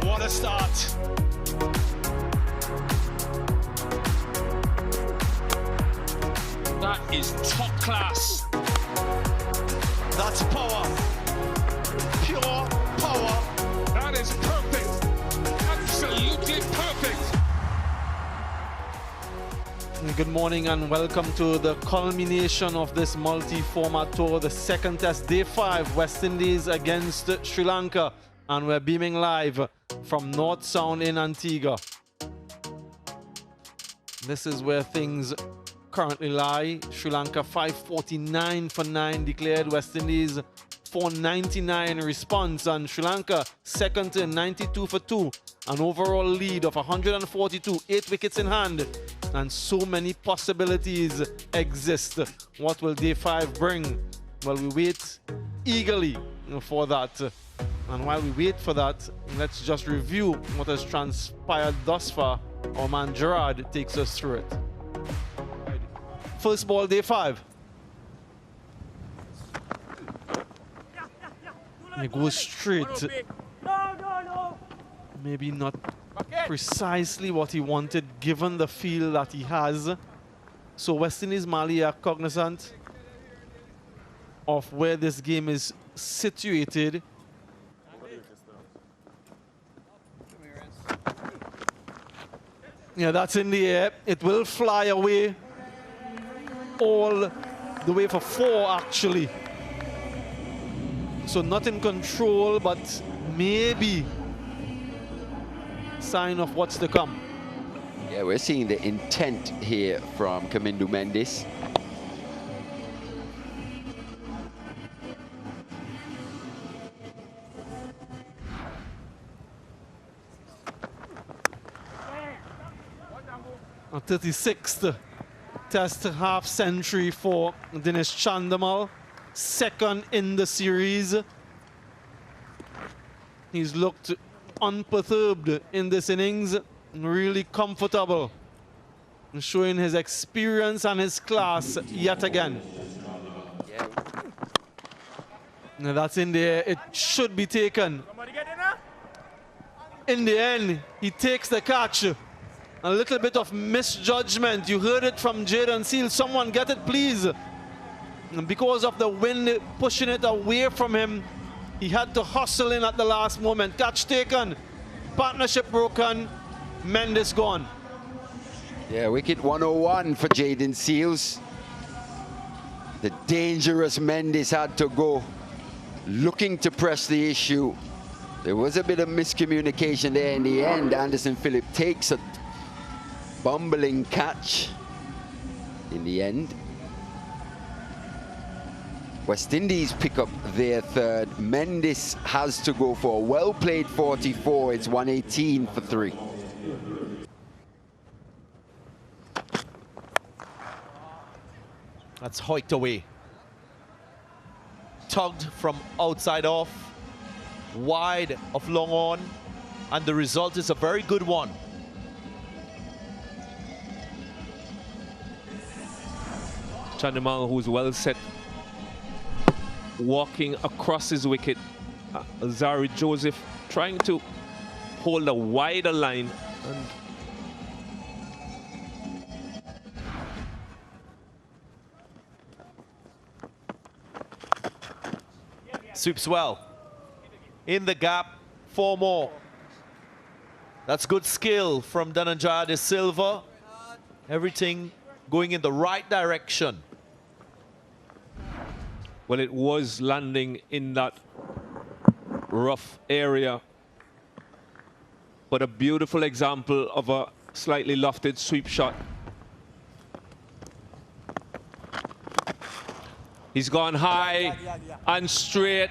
What a start. That is top class. That's power. Pure power. That is perfect. Absolutely perfect. Good morning and welcome to the culmination of this multi-format tour, the second test, day 5, West Indies against Sri Lanka. And we're beaming live from North Sound in Antigua. This is where things currently lie. Sri Lanka 549 for 9 declared, West Indies 499 response, and Sri Lanka second to 92 for 2. An overall lead of 142, 8 wickets in hand, and so many possibilities exist. What will day 5 bring? Well, we wait eagerly for that. And while we wait for that, let's just review what has transpired thus far. Our man Gerard takes us through it. First ball, day 5. He goes straight. Maybe not precisely what he wanted given the feel that he has. So West Indies Mali are cognizant of where this game is situated. Yeah, that's in the air. It will fly away all the way for 4 actually. So not in control, but maybe sign of what's to come. Yeah, we're seeing the intent here from Kamindu Mendes. A 36th test half century for Dinesh Chandimal, second in the series. He's looked unperturbed in this innings, really comfortable, showing his experience and his class yet again. Yeah. Now that's in there. It should be taken. In the end, he takes the catch. A little bit of misjudgment. You heard it from Jaden Seal. Someone get it, please. And because of the wind pushing it away from him, he had to hustle in at the last moment. Catch taken. Partnership broken. Mendes gone. Yeah, wicket 101 for Jaden Seals. The dangerous Mendes had to go, looking to press the issue. There was a bit of miscommunication there in the end. Anderson Phillip takes a bumbling catch in the end. West Indies pick up their third. Mendes has to go for a well-played 44. It's 118 for 3. That's hoiked away. Tugged from outside off, wide of long on, and the result is a very good one. Chandimal, who's well set, walking across his wicket. Zari Joseph trying to hold a wider line and sweeps well. In the gap, 4 more. That's good skill from Dhananjaya De Silva. Everything going in the right direction. well, it was landing in that rough area. But a beautiful example of a slightly lofted sweep shot. He's gone high and straight,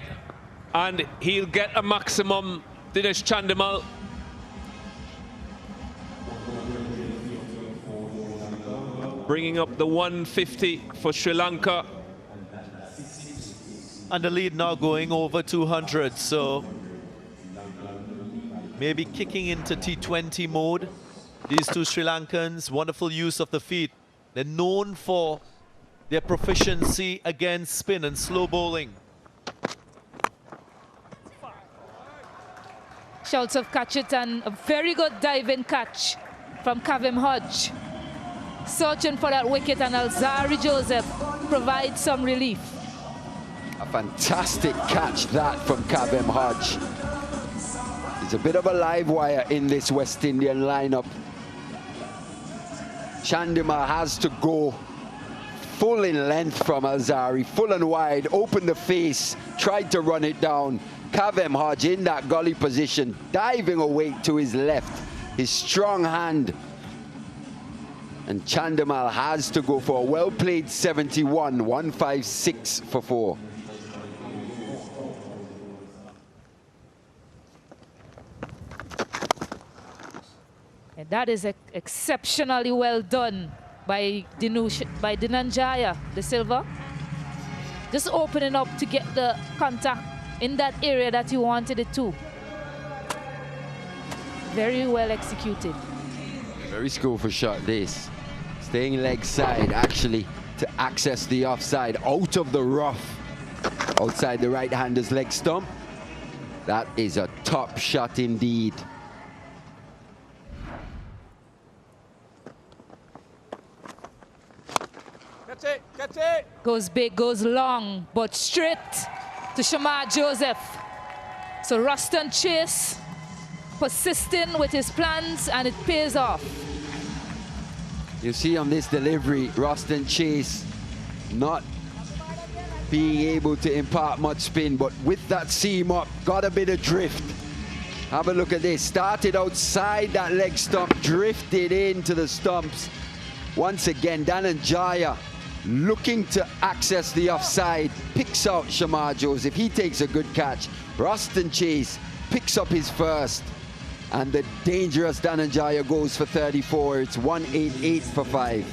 and he'll get a maximum. Dinesh Chandimal. Bringing up the 150 for Sri Lanka. And the lead now going over 200, so maybe kicking into T20 mode. These two Sri Lankans, wonderful use of the feet. They're known for their proficiency against spin and slow bowling. shouts of catch it, and a very good diving catch from Kavem Hodge. Searching for that wicket, and Alzari Joseph provides some relief. A fantastic catch that from Kavem Hodge. He's a bit of a live wire in this West Indian lineup. Chandimal has to go full in length from Alzari, full and wide, open the face, tried to run it down. Kavem Hodge in that gully position, diving away to his left, his strong hand. And Chandimal has to go for a well-played 71, 156 for 4. And that is exceptionally well done by Dhananjaya De Silva. Just opening up to get the contact in that area that you wanted it to. Very well executed. Very skillful shot this. Staying leg side actually to access the offside out of the rough. Outside the right-hander's leg stump. That is a top shot indeed. Catch it. Goes big, goes long, but straight to Shamar Joseph. So Ruston Chase persisting with his plans, and it pays off. You see on this delivery, Ruston Chase not being able to impart much spin, but with that seam up, got a bit of drift. Have a look at this. Started outside that leg stump, drifted into the stumps. Once again, Dhananjaya looking to access the offside, picks out Shamar Joseph. He takes a good catch. Ruston Chase picks up his first. And the dangerous Dhananjaya goes for 34. It's 188 for 5.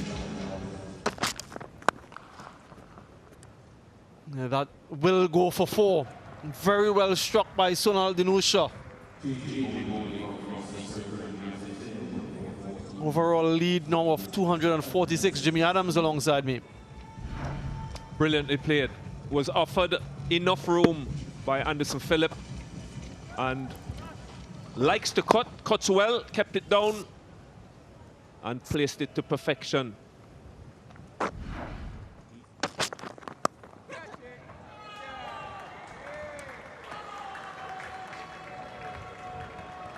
Yeah, that will go for 4. Very well struck by Sonal Dinusha. Overall lead now of 246. Jimmy Adams alongside me. Brilliantly played. Was offered enough room by Anderson Phillip and likes to cut, cuts well, kept it down and placed it to perfection.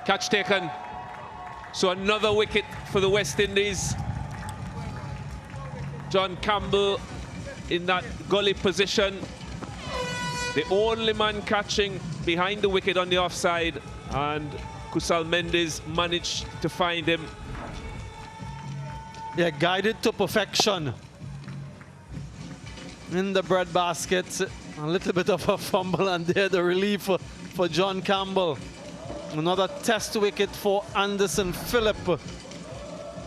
Catch taken. So another wicket for the West Indies. John Campbell in that gully position. The only man catching behind the wicket on the offside, and Kusal Mendes managed to find him. Yeah, guided to perfection. In the bread basket, a little bit of a fumble, and there the relief for John Campbell. Another test wicket for Anderson Phillip.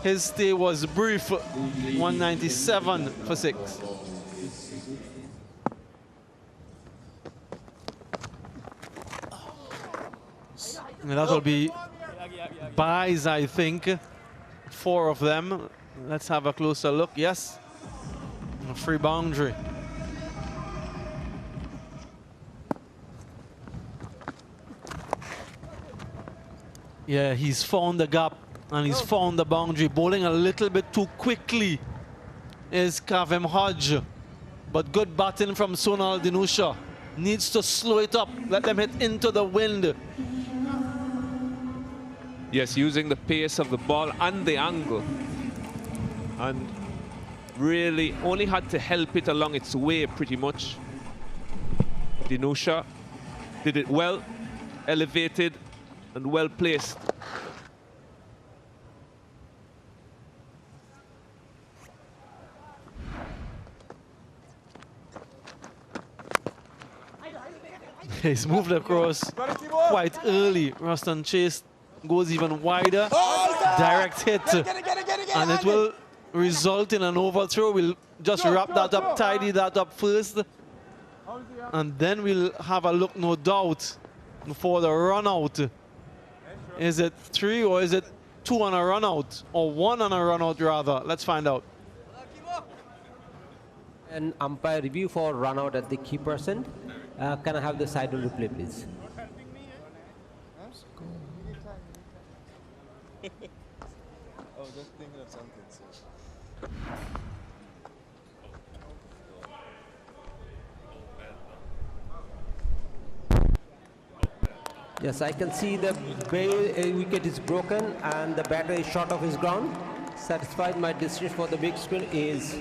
His stay was brief, 197 for 6. And that'll be buys, I think. 4 of them. Let's have a closer look. Yes, a free boundary. Yeah, he's found the gap and he's found the boundary. Bowling a little bit too quickly is Kavem Hodge. But good batting from Sonal Dinusha. Needs to slow it up, let them hit into the wind. Yes, using the pace of the ball and the angle. And really only had to help it along its way pretty much. Dinusha did it well, elevated and well placed. He's moved across quite early. Ruston Chase goes even wider. Direct hit. And it will result in an overthrow. We'll just wrap that up, tidy that up first. And then we'll have a look, no doubt, for the run out. Is it 3 or is it 2 on a run out? Or 1 on a run out rather? Let's find out. An umpire review for run out at the keeper end. Can I have the side replay, please? was just thinking of something. So. Yes, I can see the wicket is broken and the batter is short of his ground. Satisfied, my decision for the big screen is...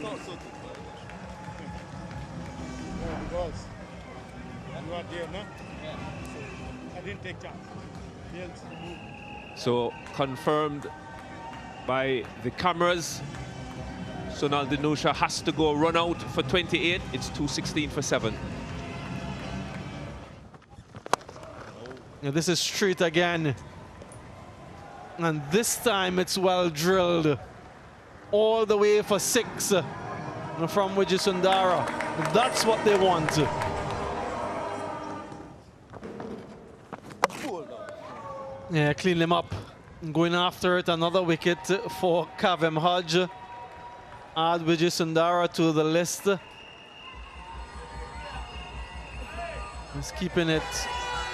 Because you are there, no? Yeah. So I didn't take chance. So confirmed by the cameras. Sunal Dinusha has to go run out for 28. It's 216 for 7. Now this is straight again. And this time it's well drilled. All the way for 6 from Wijayasundara. That's what they want. Yeah, clean him up. Going after it, another wicket for Kavem Hodge. Add Wijayasundara to the list. He's keeping it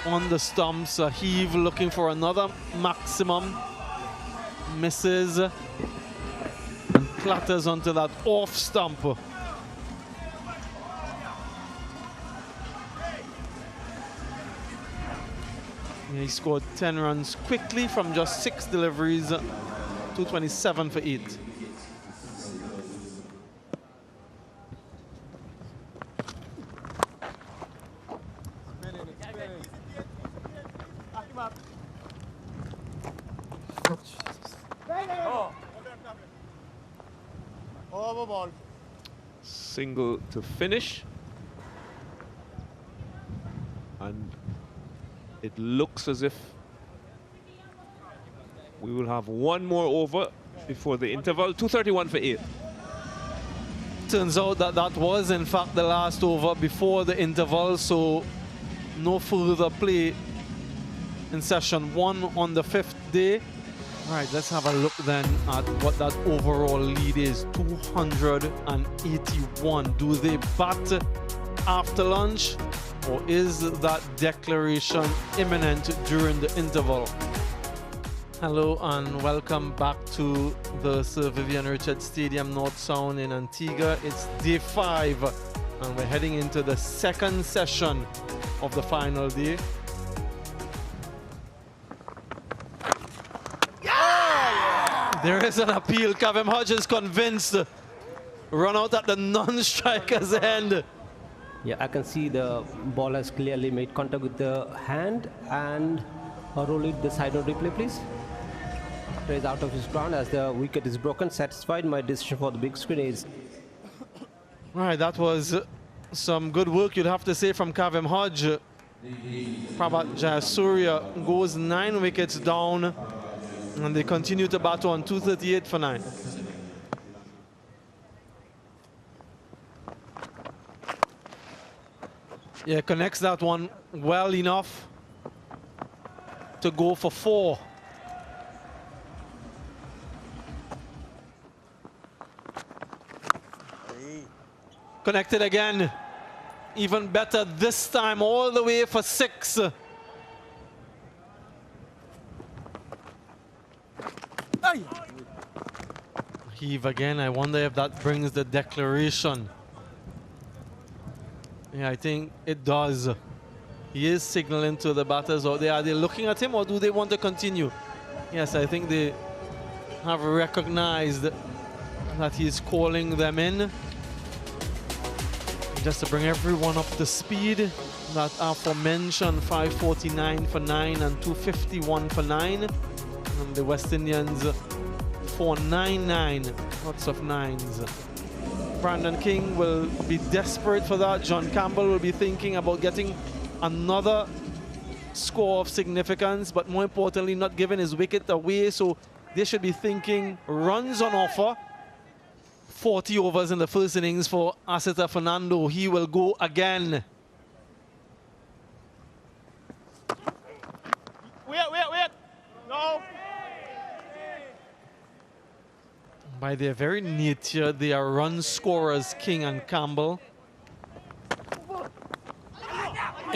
on the stumps. A heave looking for another maximum. Misses. And clatters onto that off stump. Yeah, he scored 10 runs quickly from just 6 deliveries. 227 for 8. Ball. Single to finish. And it looks as if we will have one more over before the interval. 231 for 8. Turns out that that was in fact the last over before the interval, so no further play in session 1 on the 5th day. All right, let's have a look then at what that overall lead is. 281. Do they bat after lunch, or is that declaration imminent during the interval? Hello and welcome back to the Sir Vivian Richards Stadium, North Sound in Antigua. It's day 5 and we're heading into the 2nd session of the final day. There is an appeal. Kavem Hodge is convinced. Run out at the non-striker's end. Yeah, I can see the ball has clearly made contact with the hand and roll it the side of replay, please. Plays out of his ground as the wicket is broken. Satisfied, my decision for the big screen is... Right, that was some good work, you'd have to say, from Kavem Hodge. Prabhat Jayasuriya goes 9 wickets down. And they continue to bat on 238 for 9. Yeah, connects that one well enough to go for 4. Connected again. Even better this time, all the way for 6. Heave again. I wonder if that brings the declaration. Yeah, I think it does. He is signaling to the batters out there. Are they looking at him or do they want to continue? Yes, I think they have recognized that he's calling them in. Just to bring everyone up to speed, that aforementioned 549 for 9 and 251 for 9. And the West Indians 499, lots of 9s. Brandon King will be desperate for that. John Campbell will be thinking about getting another score of significance, but more importantly, not giving his wicket away. So they should be thinking runs on offer. 40 overs in the first innings for Asita Fernando. He will go again. Wait. No. By their very nature, they are run scorers, King and Campbell.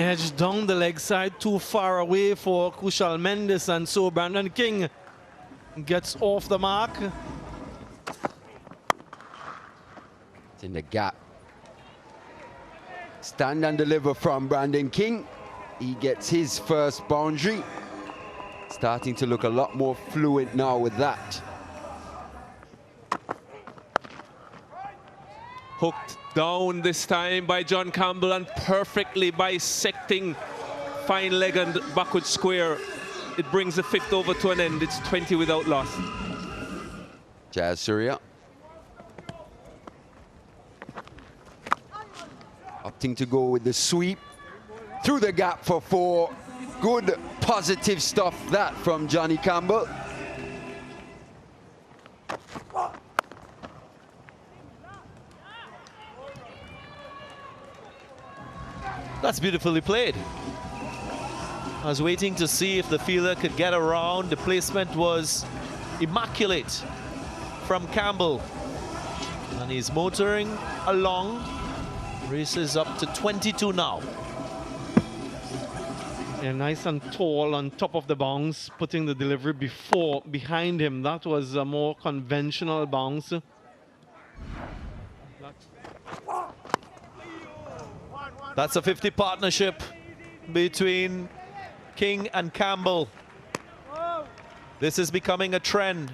Edge down the leg side, too far away for Kushal Mendes, and so Brandon King gets off the mark. It's in the gap. Stand and deliver from Brandon King. He gets his first boundary. Starting to look a lot more fluent now with that. Hooked down this time by John Campbell and perfectly bisecting fine leg and backward square. It brings the fifth over to an end. It's 20 without loss. Jayasuriya opting to go with the sweep through the gap for 4. Good positive stuff that from Johnny Campbell. That's beautifully played. I was waiting to see if the fielder could get around. The placement was immaculate from Campbell. And he's motoring along. Races up to 22 now. Yeah, nice and tall on top of the bounce, putting the delivery behind him. That was a more conventional bounce. That's a 50 partnership between King and Campbell. This is becoming a trend.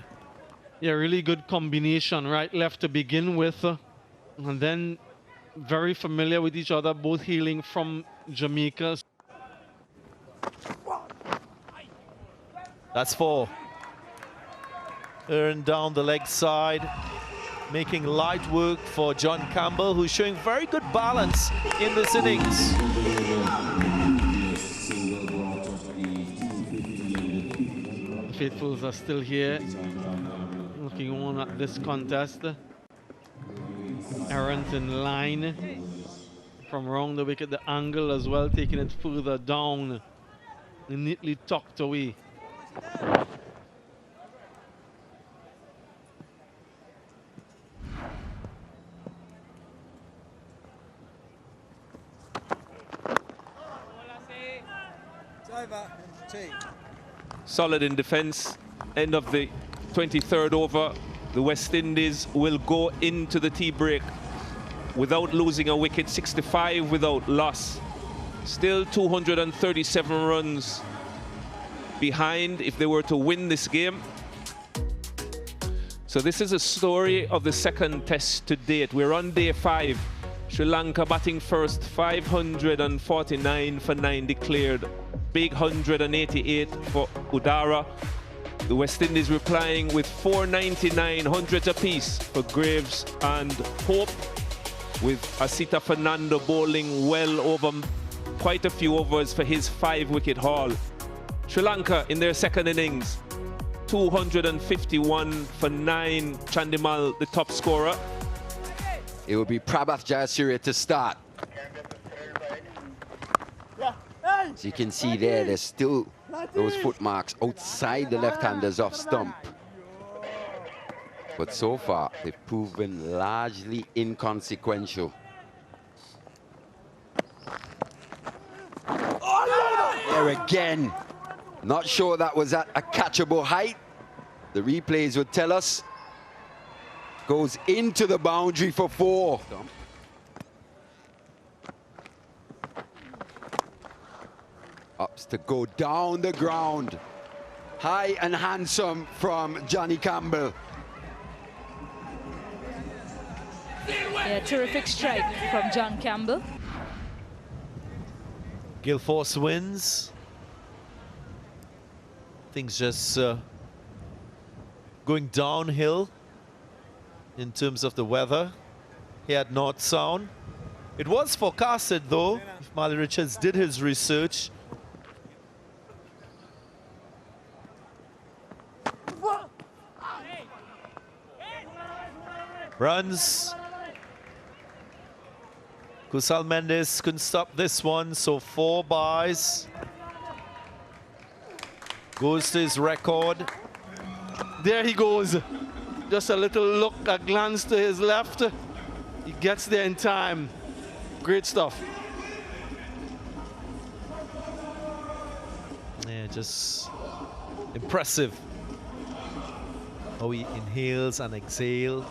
Yeah, really good combination, right, left to begin with. And then very familiar with each other, both hailing from Jamaica. That's 4. Earn down the leg side, making light work for John Campbell, who's showing very good balance in this innings. The faithfuls are still here, looking on at this contest. Errant in line from around the wicket, the angle as well, taking it further down, neatly tucked away. Solid in defence. End of the 23rd over. The West Indies will go into the tea break without losing a wicket, 65 without loss. Still 237 runs behind if they were to win this game. So this is a story of the second test to date. We're on day 5. Sri Lanka batting first, 549 for 9 declared. Big 188 for Udara. The West Indies replying with 499, hundreds apiece for Graves and Hope, with Asita Fernando bowling well over quite a few overs for his 5-wicket haul. Sri Lanka in their second innings, 251 for 9. Chandimal, the top scorer. It will be Prabhath Jayasuriya to start. As you can see there, there's still those footmarks outside the left-handers off stump. But so far, they've proven largely inconsequential. There again. Not sure that was at a catchable height. The replays would tell us. Goes into the boundary for 4. Ups to go down the ground. High and handsome from Johnny Campbell. Yeah, terrific strike from John Campbell. Guilford wins. Things just going downhill in terms of the weather here at North Sound. It was forecasted though, if Marley Richards did his research. Runs. Kusal Mendes couldn't stop this one, so 4 byes. Goes to his record. There he goes. Just a little look, a glance to his left. He gets there in time. Great stuff. Yeah, just impressive. How he inhales and exhales.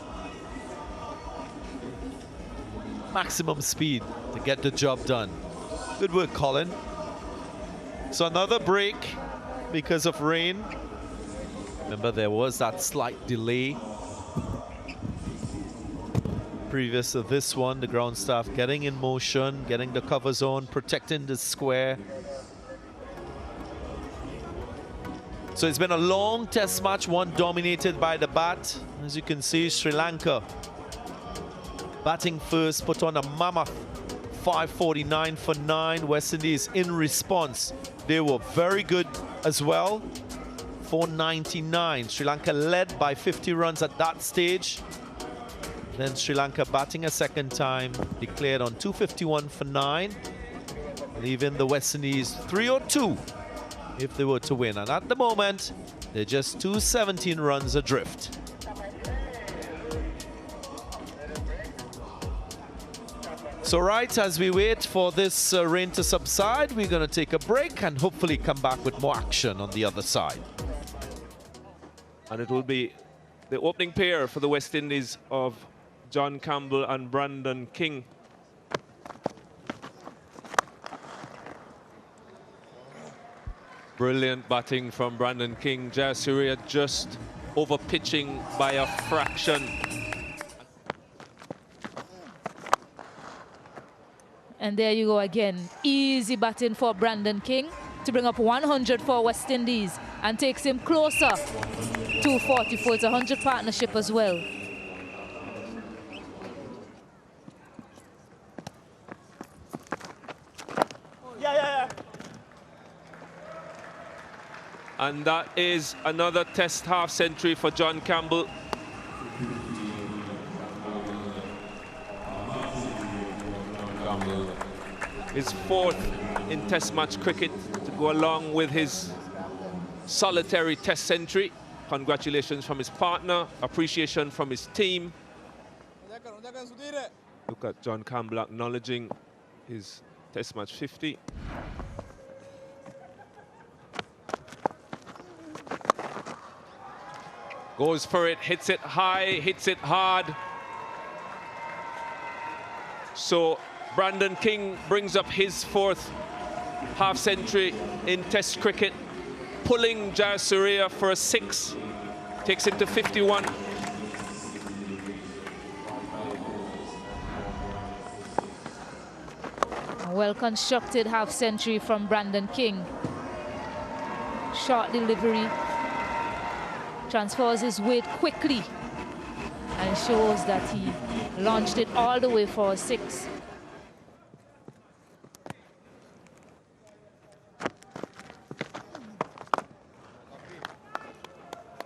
Maximum speed to get the job done. Good work, Colin. So another break because of rain. Remember, there was that slight delay previous to this one. The ground staff getting in motion, getting the cover zone, protecting the square. So it's been a long test match, one dominated by the bat. As you can see, Sri Lanka batting first, put on a mammoth 549 for 9. West Indies in response, they were very good as well. 499. Sri Lanka led by 50 runs at that stage. Then Sri Lanka batting a second time, declared on 251 for 9, leaving the West Indies 302 if they were to win. And at the moment, they're just 217 runs adrift. So right, as we wait for this rain to subside, we're going to take a break and hopefully come back with more action on the other side. And it will be the opening pair for the West Indies of John Campbell and Brandon King. Brilliant batting from Brandon King. Jayasuriya just over pitching by a fraction. And there you go again. Easy batting for Brandon King to bring up 100 for West Indies and takes him closer to 44. It's a 100 partnership as well. And that is another test half century for John Campbell. His 4th in test match cricket to go along with his solitary test century. Congratulations from his partner, appreciation from his team. Look at John Campbell acknowledging his test match 50. Goes for it, hits it high, hits it hard. So Brandon King brings up his 4th half century in Test cricket, pulling Jayasuriya for a 6, takes him to 51. A well-constructed half century from Brandon King. Short delivery. Transfers his weight quickly and shows that he launched it all the way for a 6.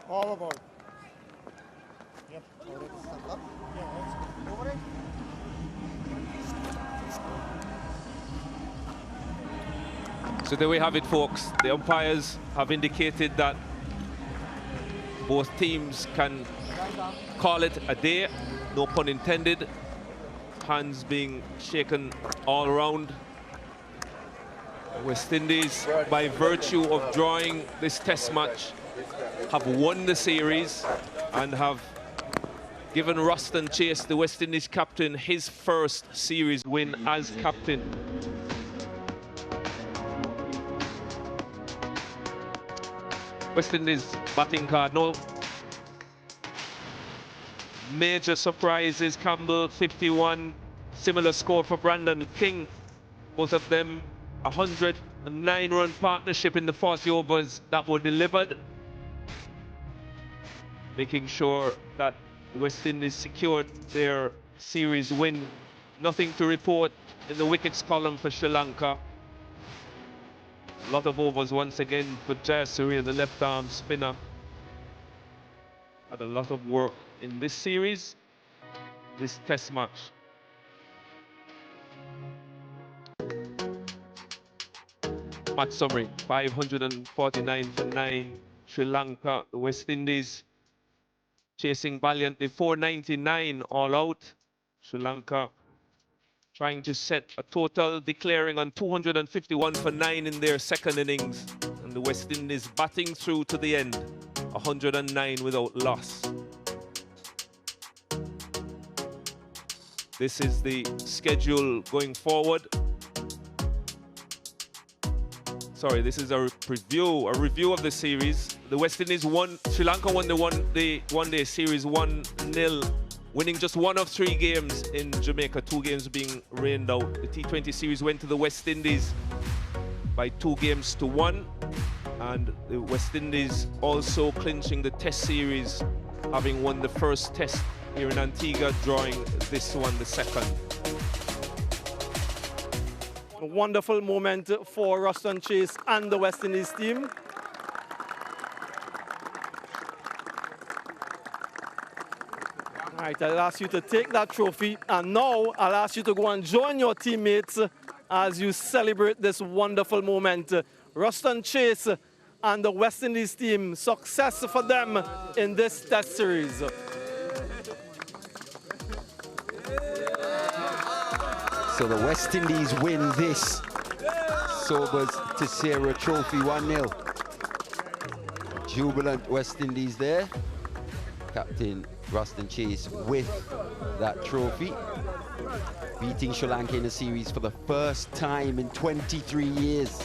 All about. Yep. So there we have it, folks. The umpires have indicated that both teams can call it a day, no pun intended. Hands being shaken all around. West Indies, by virtue of drawing this test match, have won the series and have given Ruston Chase, the West Indies captain, his 1st series win as captain. West Indies batting card, no major surprises. Campbell 51, similar score for Brandon King. Both of them 109-run partnership in the 40 overs that were delivered, making sure that West Indies secured their series win. Nothing to report in the wickets column for Sri Lanka. A lot of overs once again for Jayasuriya, the left-arm spinner. Had a lot of work in this series, this test match. Match summary, 549 for 9. Sri Lanka, the West Indies chasing valiantly, 499 all out. Sri Lanka trying to set a total, declaring on 251 for 9 in their second innings. And And the West Indies batting through to the end, 109 without loss. This is the schedule going forward. Sorry, this is a review of the series. The West Indies won, Sri Lanka won the one-day series 1-0, winning just one of 3 games in Jamaica, 2 games being rained out. The T20 series went to the West Indies by 2 games to 1, and the West Indies also clinching the Test series, having won the first Test here in Antigua, drawing this one the second. A wonderful moment for Ruston Chase and the West Indies team. All right, I'll ask you to take that trophy, and now I'll ask you to go and join your teammates as you celebrate this wonderful moment. Ruston Chase and the West Indies team, success for them in this Test series. So the West Indies win this Sobers to Sarah Trophy 1-0. Jubilant West Indies there. Captain Ruston Chase with that trophy. Beating Sri Lanka in a series for the first time in 23 years.